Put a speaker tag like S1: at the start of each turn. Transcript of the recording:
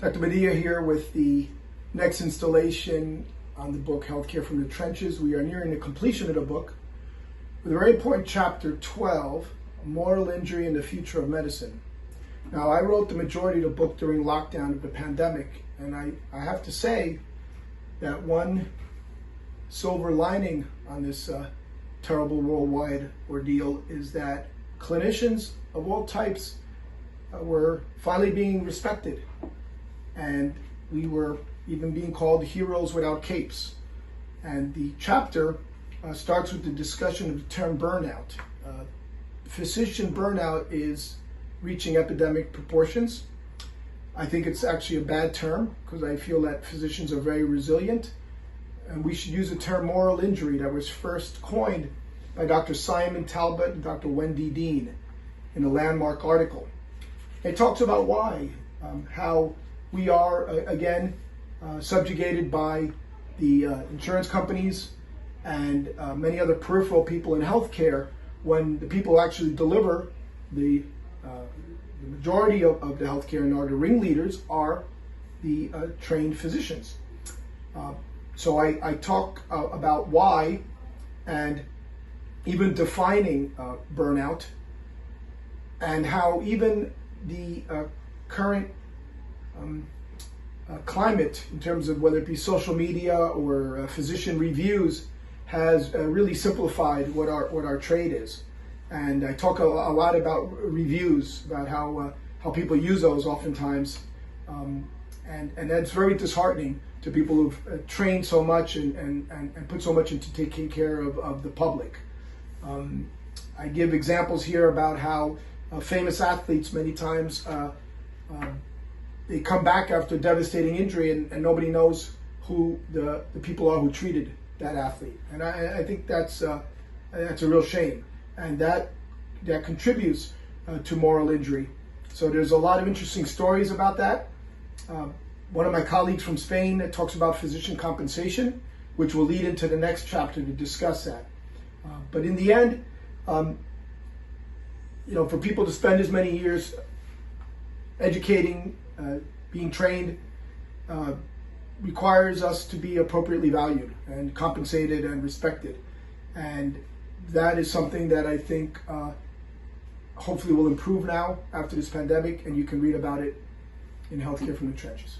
S1: Dr. Badia here with the next installation on the book, Healthcare from the Trenches. We are nearing the completion of the book with a very important chapter 12, Moral Injury and the Future of Medicine. Now, I wrote the majority of the book during lockdown of the pandemic, and I have to say that one silver lining on this terrible worldwide ordeal is that clinicians of all types were finally being respected, and we were even being called heroes without capes. And the chapter starts with the discussion of the term burnout. Physician burnout is reaching epidemic proportions. I think it's actually a bad term because I feel that physicians are very resilient, and we should use the term moral injury that was first coined by Dr. Simon Talbot and Dr. Wendy Dean in a landmark article. It talks about why, how we are, again, subjugated by the insurance companies and many other peripheral people in healthcare, when the people who actually deliver the majority of the healthcare and are the ringleaders are the trained physicians. So I talk about why, and even defining burnout, and how even the current climate, in terms of whether it be social media or physician reviews, has really simplified what our trade is. And I talk a lot about reviews, about how people use those oftentimes, and that's very disheartening to people who've trained so much and put so much into taking care of the public. I give examples here about how famous athletes many times they come back after a devastating injury and nobody knows who the people are who treated that athlete. And I think that's a real shame, and that contributes to moral injury. So there's a lot of interesting stories about that. One of my colleagues from Spain talks about physician compensation, which will lead into the next chapter to discuss that. But in the end, for people to spend as many years educating, being trained, requires us to be appropriately valued and compensated and respected. And that is something that I think hopefully will improve now after this pandemic, and you can read about it in Healthcare from the Trenches.